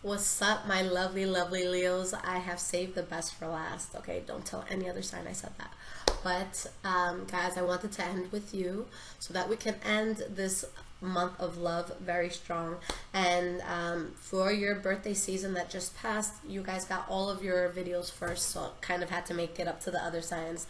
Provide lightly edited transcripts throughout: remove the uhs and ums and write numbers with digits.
What's up, my lovely, lovely Leos? I have saved the best for last. Okay, don't tell any other sign I said that. But, guys, I wanted to end with you so that we can end this month of love very strong. And for your birthday season that just passed, you guys got all of your videos first, so kind of had to make it up to the other signs.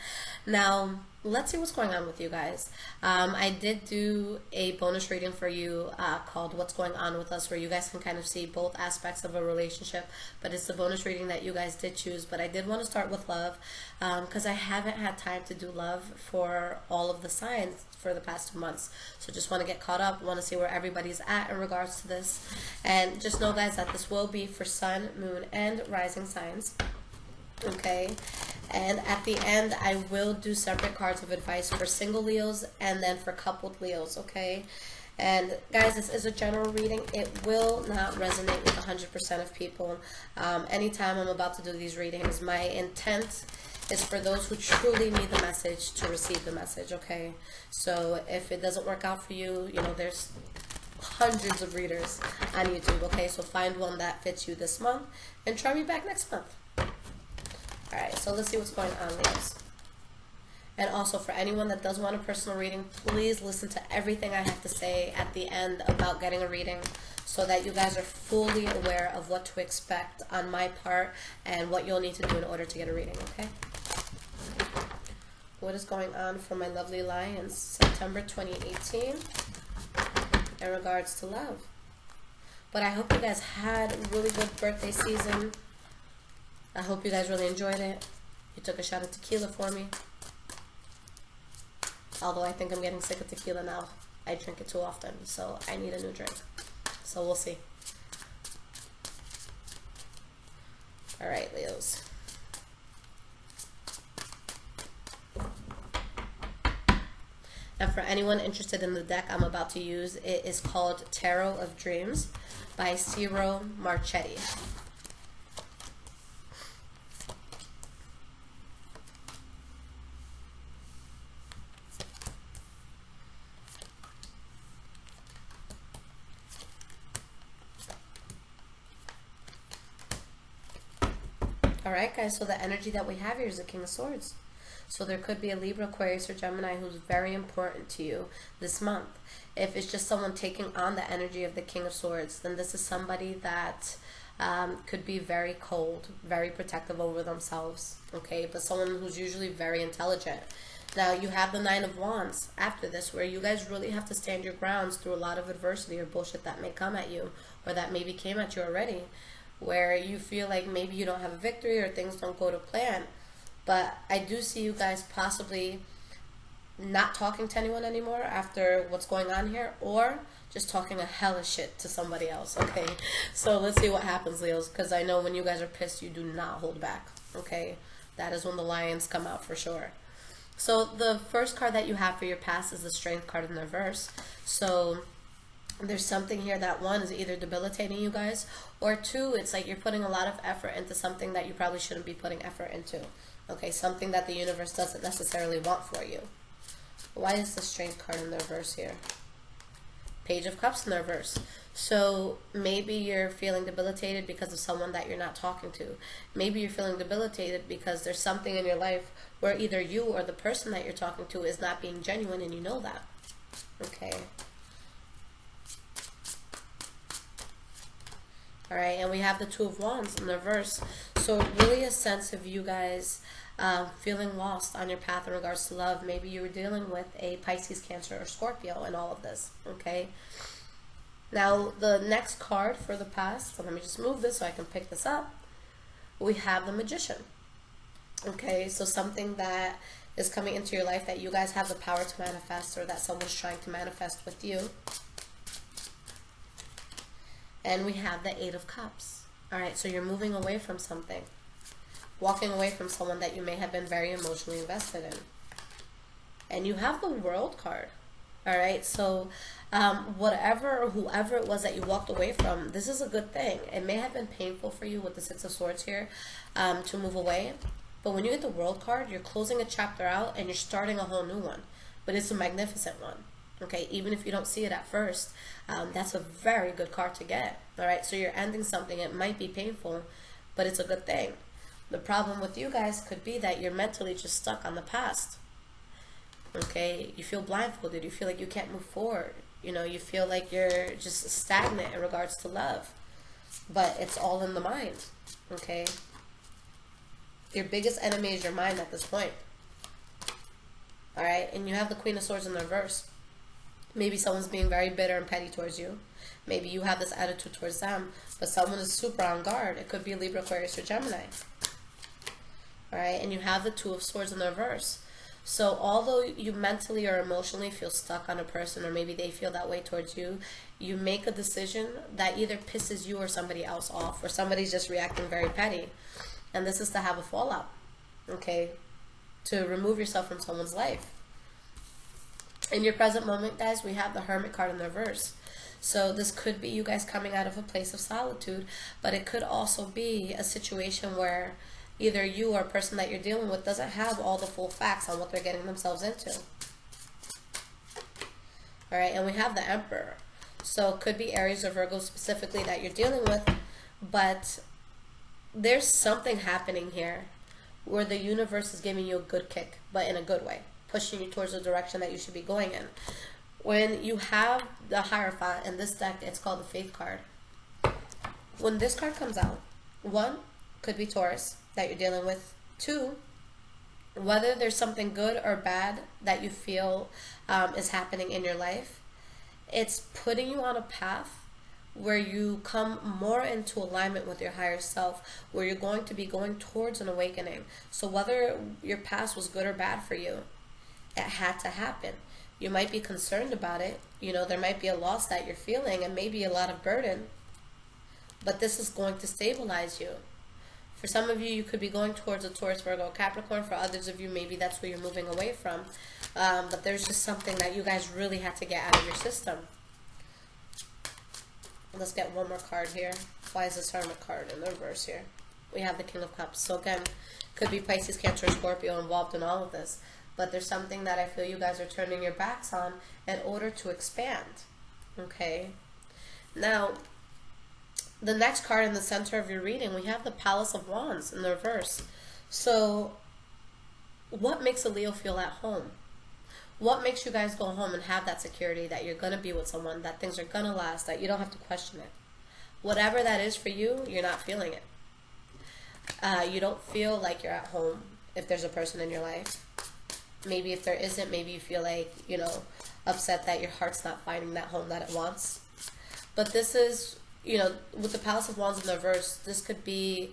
Now, let's see what's going on with you guys. I did do a bonus reading for you called What's Going On With Us, where you guys can kind of see both aspects of a relationship, but it's the bonus reading that you guys did choose. But I did want to start with love because I haven't had time to do love for all of the signs for the past 2 months. So just want to get caught up, want to see where everybody's at in regards to this. And just know, guys, that this will be for Sun, Moon, and Rising signs. Okay, and at the end I will do separate cards of advice for single Leos and then for coupled Leos. Okay, and guys, this is a general reading. It will not resonate with 100% of people. Anytime I'm about to do these readings, my intent is for those who truly need the message to receive the message. Okay, so if it doesn't work out for you, you know, there's hundreds of readers on YouTube. Okay, so find one that fits you this month and try me back next month. Alright, so let's see what's going on, Leos. And also, for anyone that does want a personal reading, please listen to everything I have to say at the end about getting a reading so that you guys are fully aware of what to expect on my part and what you'll need to do in order to get a reading, okay? What is going on for my lovely Lions, September 2018, in regards to love? But I hope you guys had a really good birthday season. I hope you guys really enjoyed it. You took a shot of tequila for me. Although I think I'm getting sick of tequila now. I drink it too often, so I need a new drink. So we'll see. Alright, Leos. And for anyone interested in the deck I'm about to use, it is called Tarot of Dreams by Ciro Marchetti. Alright, guys, so the energy that we have here is the King of Swords. So there could be a Libra, Aquarius, or Gemini who's very important to you this month. If it's just someone taking on the energy of the King of Swords, then this is somebody that could be very cold, very protective over themselves, okay? But someone who's usually very intelligent. Now, you have the Nine of Wands after this, where you guys really have to stand your grounds through a lot of adversity or bullshit that may come at you, or that maybe came at you already, where you feel like maybe you don't have a victory or things don't go to plan. But I do see you guys possibly not talking to anyone anymore after what's going on here, or just talking a hell of shit to somebody else, okay? So let's see what happens, Leos, because I know when you guys are pissed, you do not hold back, okay? That is when the lions come out for sure. So the first card that you have for your past is the Strength card in the reverse. So there's something here that, one, is either debilitating you guys, or two, it's like you're putting a lot of effort into something that you probably shouldn't be putting effort into. Okay, something that the universe doesn't necessarily want for you. Why is the Strength card in the reverse here? Page of Cups in the reverse. So maybe you're feeling debilitated because of someone that you're not talking to. Maybe you're feeling debilitated because there's something in your life where either you or the person that you're talking to is not being genuine, and you know that. Okay. Alright, and we have the Two of Wands in the reverse. So really a sense of you guys feeling lost on your path in regards to love. Maybe you were dealing with a Pisces, Cancer, or Scorpio in all of this. Okay. Now, the next card for the past, so let me just move this so I can pick this up. We have the Magician. Okay, so something that is coming into your life that you guys have the power to manifest, or that someone's trying to manifest with you. And we have the Eight of Cups. Alright, so you're moving away from something. Walking away from someone that you may have been very emotionally invested in. And you have the World card. Alright, so whatever or whoever it was that you walked away from, this is a good thing. It may have been painful for you with the Six of Swords here to move away. But when you get the World card, you're closing a chapter out and you're starting a whole new one. But it's a magnificent one. Okay, even if you don't see it at first, that's a very good card to get. All right, so you're ending something. It might be painful, but it's a good thing. The problem with you guys could be that you're mentally just stuck on the past. Okay, you feel blindfolded. You feel like you can't move forward. You know, you feel like you're just stagnant in regards to love. But it's all in the mind. Okay, your biggest enemy is your mind at this point. All right, and you have the Queen of Swords in the reverse. Maybe someone's being very bitter and petty towards you. Maybe you have this attitude towards them, but someone is super on guard. It could be Libra, Aquarius, or Gemini. All right, and you have the Two of Swords in the reverse. So although you mentally or emotionally feel stuck on a person, or maybe they feel that way towards you, you make a decision that either pisses you or somebody else off, or somebody's just reacting very petty. And this is to have a fallout, okay? To remove yourself from someone's life. In your present moment, guys, we have the Hermit card in the reverse. So this could be you guys coming out of a place of solitude, but it could also be a situation where either you or a person that you're dealing with doesn't have all the full facts on what they're getting themselves into. All right, and we have the Emperor. So it could be Aries or Virgo specifically that you're dealing with, but there's something happening here where the universe is giving you a good kick, but in a good way, pushing you towards the direction that you should be going in. When you have the Hierophant in this deck, it's called the Faith card. When this card comes out, one, could be Taurus that you're dealing with. Two, whether there's something good or bad that you feel is happening in your life, it's putting you on a path where you come more into alignment with your higher self, where you're going to be going towards an awakening. So whether your past was good or bad for you, it had to happen. You might be concerned about it. You know, there might be a loss that you're feeling and maybe a lot of burden, but this is going to stabilize you. For some of you, you could be going towards a Taurus, Virgo, Capricorn. For others of you, maybe that's where you're moving away from. But there's just something that you guys really had to get out of your system. Let's get one more card here. Why is this Hermit card in the reverse here? We have the King of Cups. So again, could be Pisces, Cancer, Scorpio involved in all of this. But there's something that I feel you guys are turning your backs on in order to expand. Okay? Now, the next card in the center of your reading, we have the Palace of Wands in the reverse. So, what makes a Leo feel at home? What makes you guys go home and have that security that you're going to be with someone, that things are going to last, that you don't have to question it? Whatever that is for you, you're not feeling it. You don't feel like you're at home if there's a person in your life. Maybe if there isn't, maybe you feel like, you know, upset that your heart's not finding that home that it wants. But this is, you know, with the Palace of Wands in the reverse, this could be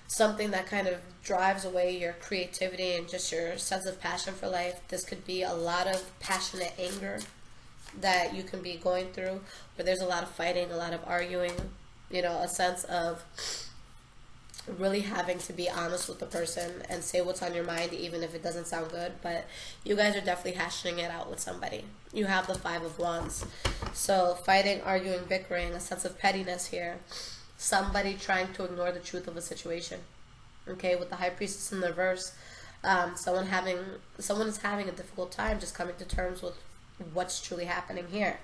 something that kind of drives away your creativity and just your sense of passion for life. This could be a lot of passionate anger that you can be going through, where there's a lot of fighting, a lot of arguing, you know, a sense of really having to be honest with the person and say what's on your mind, even if it doesn't sound good. But you guys are definitely hashing it out with somebody. You have the Five of Wands. So fighting, arguing, bickering, a sense of pettiness here. Somebody trying to ignore the truth of a situation. Okay, with the High Priestess in the reverse, someone is having a difficult time just coming to terms with what's truly happening here.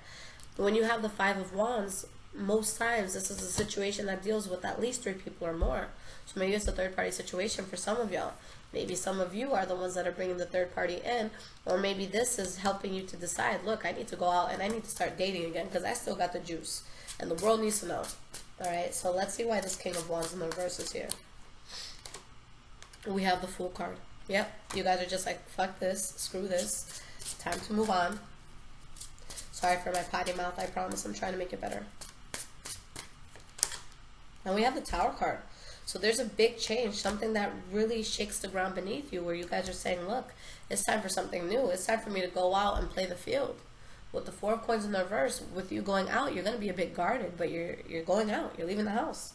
When you have the Five of Wands, most times this is a situation that deals with at least 3 people or more. So maybe it's a third-party situation for some of y'all. Maybe some of you are the ones that are bringing the third party in, or maybe this is helping you to decide, look, I need to go out and I need to start dating again because I still got the juice, and the world needs to know. All right, so let's see why this King of Wands in the reverse is here. We have the Fool card. Yep, you guys are just like, fuck this, screw this, time to move on. Sorry for my potty mouth, I promise I'm trying to make it better. And we have the Tower card. So there's a big change, something that really shakes the ground beneath you, where you guys are saying, look, it's time for something new. It's time for me to go out and play the field. With the Four of Coins in the reverse, with you going out, you're going to be a bit guarded, but you're going out. You're leaving the house.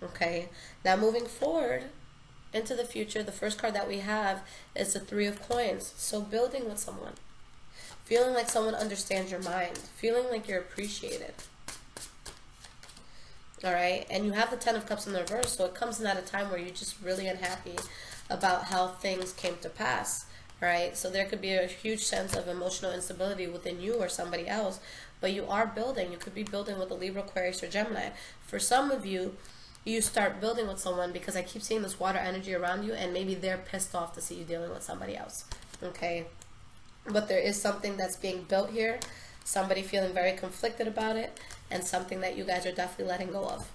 Okay. Now moving forward into the future, the first card that we have is the Three of Coins. So building with someone. Feeling like someone understands your mind. Feeling like you're appreciated. Alright, and you have the Ten of Cups in the reverse, so it comes in at a time where you're just really unhappy about how things came to pass. right? So there could be a huge sense of emotional instability within you or somebody else, but you are building. You could be building with a Libra, Aquarius, or Gemini. For some of you, you start building with someone because I keep seeing this water energy around you, and maybe they're pissed off to see you dealing with somebody else, okay? But there is something that's being built here, somebody feeling very conflicted about it, and something that you guys are definitely letting go of.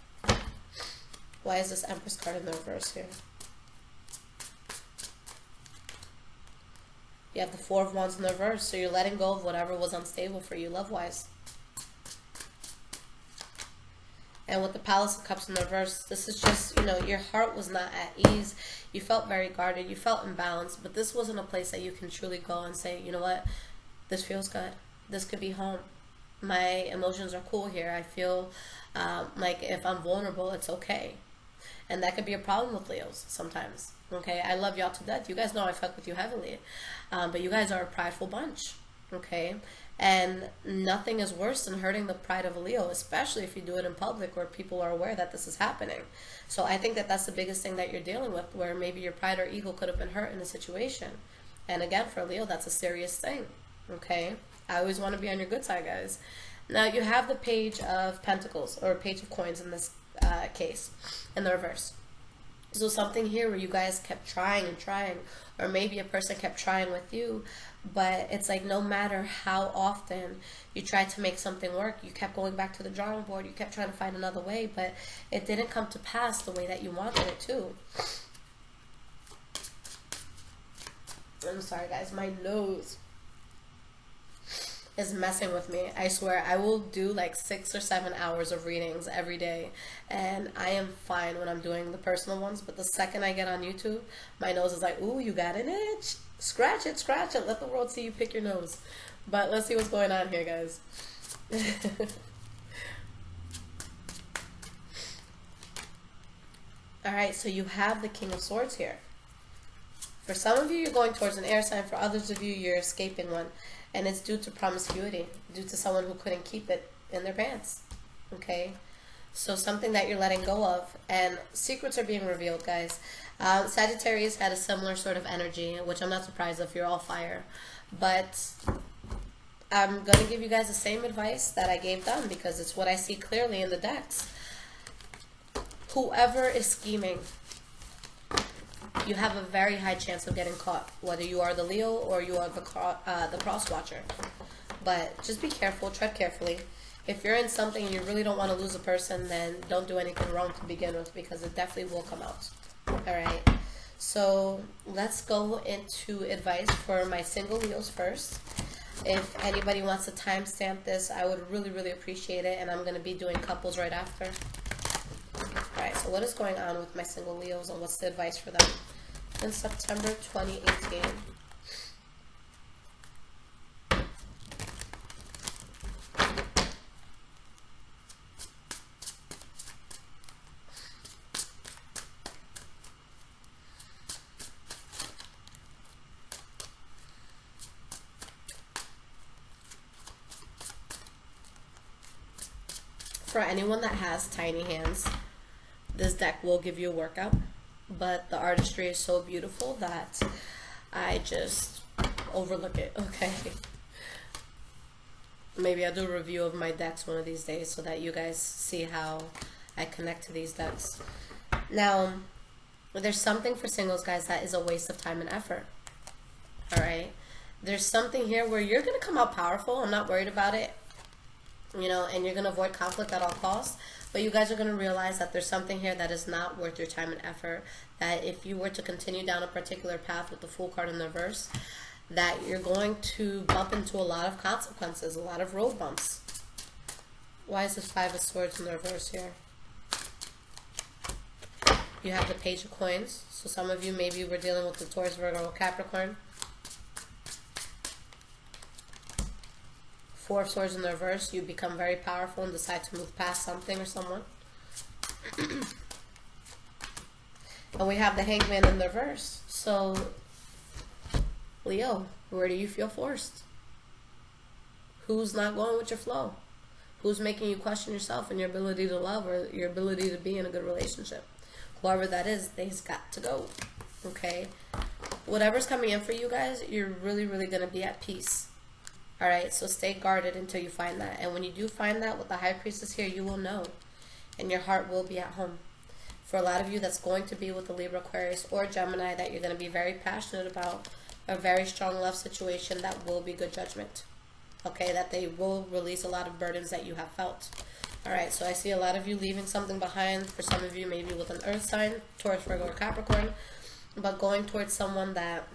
Why is this Empress card in the reverse here? You have the Four of Wands in the reverse, so you're letting go of whatever was unstable for you love-wise. And with the Palace of Cups in the reverse, this is just, you know, your heart was not at ease. You felt very guarded. You felt imbalanced. But this wasn't a place that you can truly go and say, you know what, this feels good. This could be home. My emotions are cool here. I feel like if I'm vulnerable, it's okay. And that could be a problem with Leos sometimes. Okay, I love y'all to death. You guys know I fuck with you heavily. But you guys are a prideful bunch. Okay, and nothing is worse than hurting the pride of a Leo, especially if you do it in public where people are aware that this is happening. So I think that that's the biggest thing that you're dealing with, where maybe your pride or ego could have been hurt in a situation. And again, for a Leo, that's a serious thing. Okay, I always want to be on your good side, guys. Now you have the Page of Pentacles, or Page of Coins in this case, in the reverse. So something here where you guys kept trying and trying, or maybe a person kept trying with you, but it's like no matter how often you tried to make something work, you kept going back to the drawing board, you kept trying to find another way, but it didn't come to pass the way that you wanted it to. I'm sorry guys, my nose is messing with me. I swear, I will do like 6 or 7 hours of readings every day, and I am fine when I'm doing the personal ones, but the second I get on YouTube, my nose is like, ooh, you got an itch. Scratch it, let the world see you pick your nose. But let's see what's going on here, guys. Alright, so you have the King of Swords here. For some of you, you're going towards an air sign. For others of you, you're escaping one. And it's due to promiscuity, due to someone who couldn't keep it in their pants. Okay? So something that you're letting go of. And secrets are being revealed, guys. Sagittarius had a similar sort of energy, which I'm not surprised if you're all fire. But I'm going to give you guys the same advice that I gave them, because it's what I see clearly in the decks. Whoever is scheming, you have a very high chance of getting caught, whether you are the Leo or you are the cross watcher. But just be careful, tread carefully. If you're in something and you really don't want to lose a person, then don't do anything wrong to begin with, because it definitely will come out. Alright, so let's go into advice for my single Leos first. If anybody wants to timestamp this, I would really, really appreciate it, and I'm going to be doing couples right after. Alright, so what is going on with my single Leos, and what's the advice for them in September 2018? For anyone that has tiny hands, this deck will give you a workout, but the artistry is so beautiful that I just overlook it, okay? Maybe I'll do a review of my decks one of these days so that you guys see how I connect to these decks. Now, there's something for singles, guys, that is a waste of time and effort, alright? There's something here where you're going to come out powerful. I'm not worried about it. You know, and you're going to avoid conflict at all costs, but you guys are going to realize that there's something here that is not worth your time and effort, that if you were to continue down a particular path with the Fool card in the reverse, that you're going to bump into a lot of consequences, a lot of road bumps. Why is this Five of Swords in the reverse here? You have the Page of Coins, so some of you maybe were dealing with the Taurus, Virgo, or Capricorn. Four of Swords in the reverse, you become very powerful and decide to move past something or someone. And we have the Hangman in the reverse. So, Leo, where do you feel forced? Who's not going with your flow? Who's making you question yourself and your ability to love, or your ability to be in a good relationship? Whoever that is, they's got to go. Okay? whatever's coming in for you guys, you're really, really going to be at peace. All right, so stay guarded until you find that. And when you do find that with the High Priestess here, you will know. And your heart will be at home. For a lot of you, that's going to be with the Libra, Aquarius, or Gemini that you're going to be very passionate about. A very strong love situation that will be good judgment. Okay, that they will release a lot of burdens that you have felt. All right, so I see a lot of you leaving something behind. For some of you, maybe with an earth sign, Taurus, Virgo, or Capricorn. But going towards someone that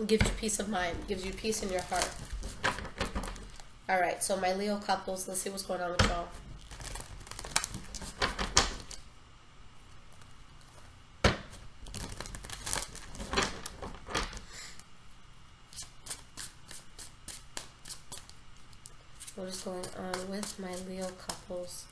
gives you peace of mind, gives you peace in your heart. All right, so my Leo couples, let's see what's going on with y'all. What is going on with my Leo couples?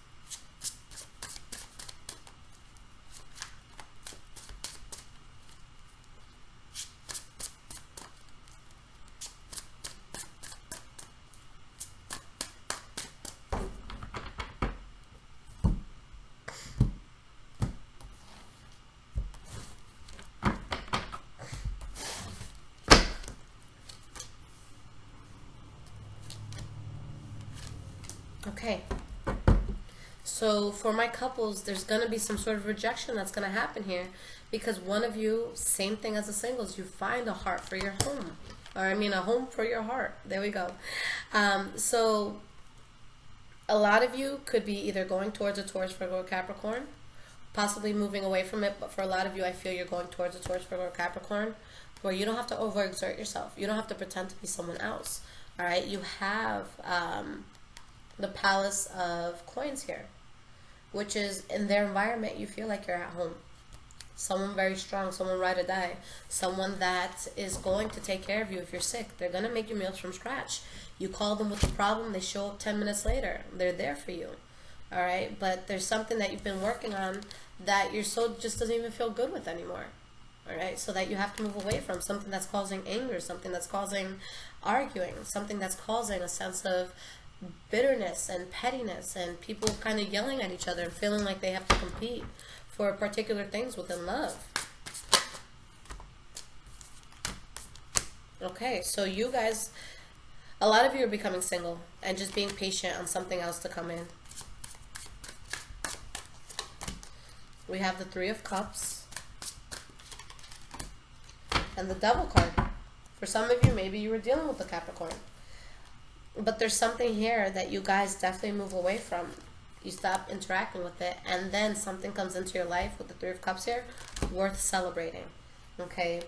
Okay, so for my couples, there's going to be some sort of rejection that's going to happen here because one of you, same thing as the singles, you find a heart for your home. Or I mean a home for your heart. There we go. So a lot of you could be either going towards a Taurus, Virgo, or Capricorn, possibly moving away from it. But for a lot of you, I feel you're going towards a Taurus, Virgo, or Capricorn, where you don't have to overexert yourself. You don't have to pretend to be someone else. All right, you have the Palace of Coins here, which is in their environment, you feel like you're at home. Someone very strong, someone ride or die, someone that is going to take care of you if you're sick. They're going to make you meals from scratch. You call them with a problem, they show up 10 minutes later. They're there for you. All right, but there's something that you've been working on that your soul just doesn't even feel good with anymore. All right, so that you have to move away from something that's causing anger, something that's causing arguing, something that's causing a sense of bitterness and pettiness and people kind of yelling at each other and feeling like they have to compete for particular things within love. Okay, so you guys, a lot of you are becoming single and just being patient on something else to come in. We have the Three of Cups and the Devil card. For some of you, maybe you were dealing with the Capricorn. But there's something here that you guys definitely move away from. You stop interacting with it, and then something comes into your life with the Three of Cups here, worth celebrating. Okay?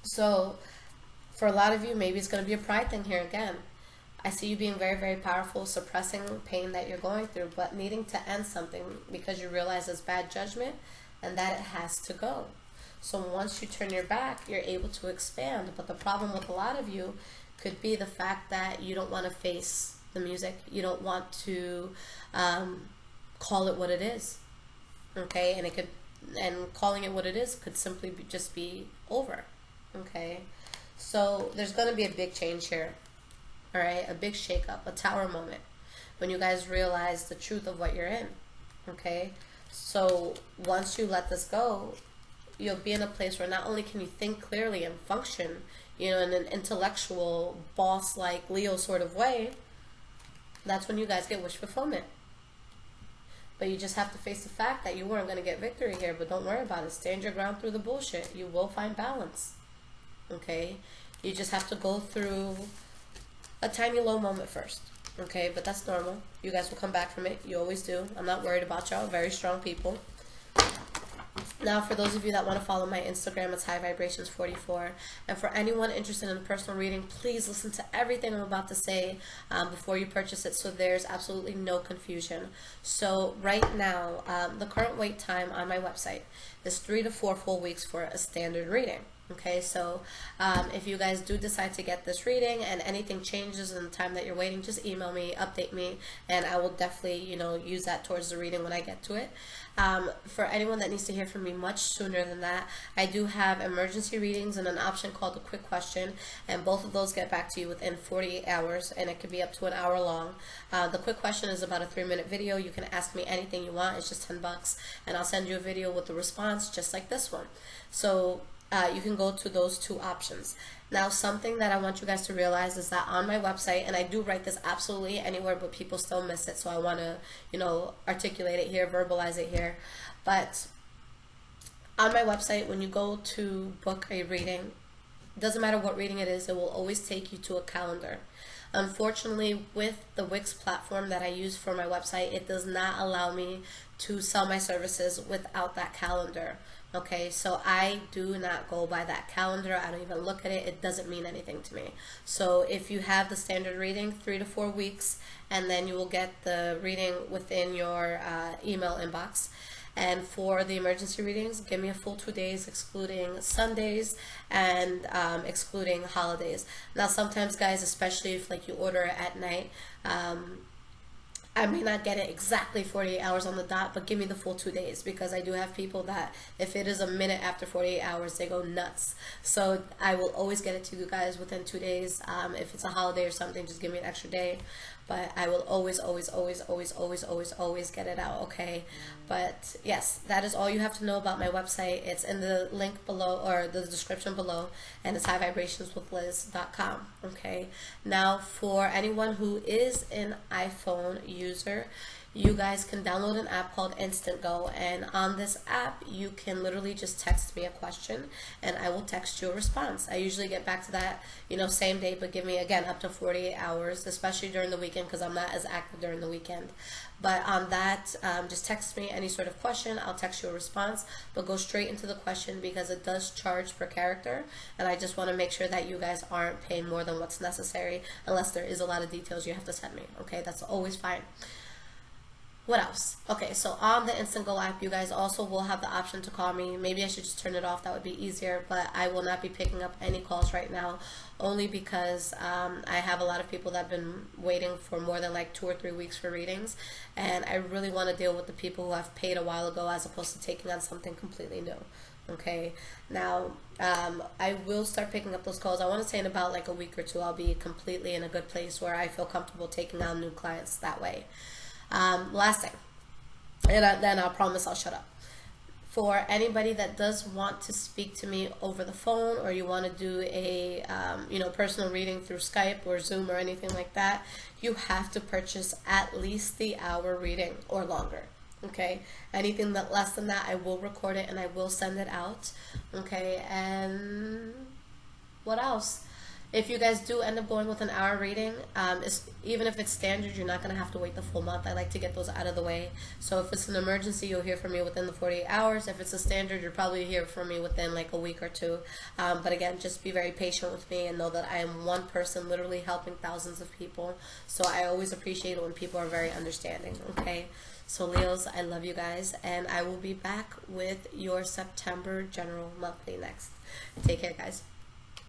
So, for a lot of you, maybe it's going to be a pride thing here again. I see you being very, very powerful, suppressing pain that you're going through, but needing to end something because you realize it's bad judgment and that it has to go. So once you turn your back, you're able to expand. But the problem with a lot of you could be the fact that you don't want to face the music. You don't want to call it what it is. Okay, and it could, and calling it what it is could simply be, just be over. Okay, so there's going to be a big change here. All right, a big shakeup, a tower moment, when you guys realize the truth of what you're in. Okay, so once you let this go, you'll be in a place where not only can you think clearly and function, you know, in an intellectual, boss-like Leo sort of way, that's when you guys get wish fulfillment. But you just have to face the fact that you weren't going to get victory here, but don't worry about it. Stand your ground through the bullshit. You will find balance. Okay? You just have to go through a tiny low moment first. Okay? But that's normal. You guys will come back from it. You always do. I'm not worried about y'all. Very strong people. Now, for those of you that want to follow my Instagram, it's High Vibrations 44. And for anyone interested in a personal reading, please listen to everything I'm about to say before you purchase it, so there's absolutely no confusion. So right now, the current wait time on my website is 3 to 4 full weeks for a standard reading. Okay, so if you guys do decide to get this reading and anything changes in the time that you're waiting, just email me, update me, and I will definitely, you know, use that towards the reading when I get to it. For anyone that needs to hear from me much sooner than that, I do have emergency readings and an option called a quick question, and both of those get back to you within 48 hours, and it could be up to an hour long. The quick question is about a 3-minute video. You can ask me anything you want. It's just $10, and I'll send you a video with the response just like this one. So you can go to those two options. Now, something that I want you guys to realize is that on my website, and I do write this absolutely anywhere, but people still miss it, so I want to, you know, articulate it here, verbalize it here. But on my website, when you go to book a reading, it doesn't matter what reading it is, it will always take you to a calendar. Unfortunately, with the Wix platform that I use for my website, it does not allow me to sell my services without that calendar. Okay, so I do not go by that calendar. I don't even look at it. It doesn't mean anything to me. So if you have the standard reading, 3 to 4 weeks, and then you will get the reading within your email inbox. And for the emergency readings, give me a full 2 days, excluding Sundays and excluding holidays. Now, sometimes, guys, especially if like you order it at night, I may not get it exactly 48 hours on the dot, but give me the full 2 days, because I do have people that if it is a minute after 48 hours, they go nuts. So I will always get it to you guys within 2 days. If it's a holiday or something, just give me an extra day. But I will always get it out, okay? But yes, that is all you have to know about my website. It's in the link below, or the description below, and it's highvibrationswithliz.com, okay? Now, for anyone who is an iPhone user, you guys can download an app called Instant Go, and on this app you can literally just text me a question and I will text you a response. I usually get back to that, you know, same day, but give me, again, up to 48 hours, especially during the weekend, because I'm not as active during the weekend. But on that, just text me any sort of question, I'll text you a response, but go straight into the question, because it does charge per character, and I just want to make sure that you guys aren't paying more than what's necessary, unless there is a lot of details you have to send me, okay? That's always fine. What else? Okay, so on the Instant Go app, you guys also will have the option to call me. Maybe I should just turn it off. That would be easier, but I will not be picking up any calls right now, only because I have a lot of people that have been waiting for more than like 2 or 3 weeks for readings, and I really want to deal with the people who have paid a while ago as opposed to taking on something completely new. Okay, now I will start picking up those calls. I want to say in about like a week or two, I'll be completely in a good place where I feel comfortable taking on new clients that way. Last thing, and then I'll promise I'll shut up. For anybody that does want to speak to me over the phone, or you want to do a you know, personal reading through Skype or Zoom or anything like that, you have to purchase at least the hour reading or longer. Okay, anything that less than that, I will record it and I will send it out. Okay, and what else? If you guys do end up going with an hour reading, even if it's standard, you're not going to have to wait the full month. I like to get those out of the way. So if it's an emergency, you'll hear from me within the 48 hours. If it's a standard, you'll probably hear from me within like a week or two. But again, just be very patient with me and know that I am one person literally helping thousands of people. So I always appreciate it when people are very understanding, okay? So Leos, I love you guys, and I will be back with your September general monthly next. Take care, guys.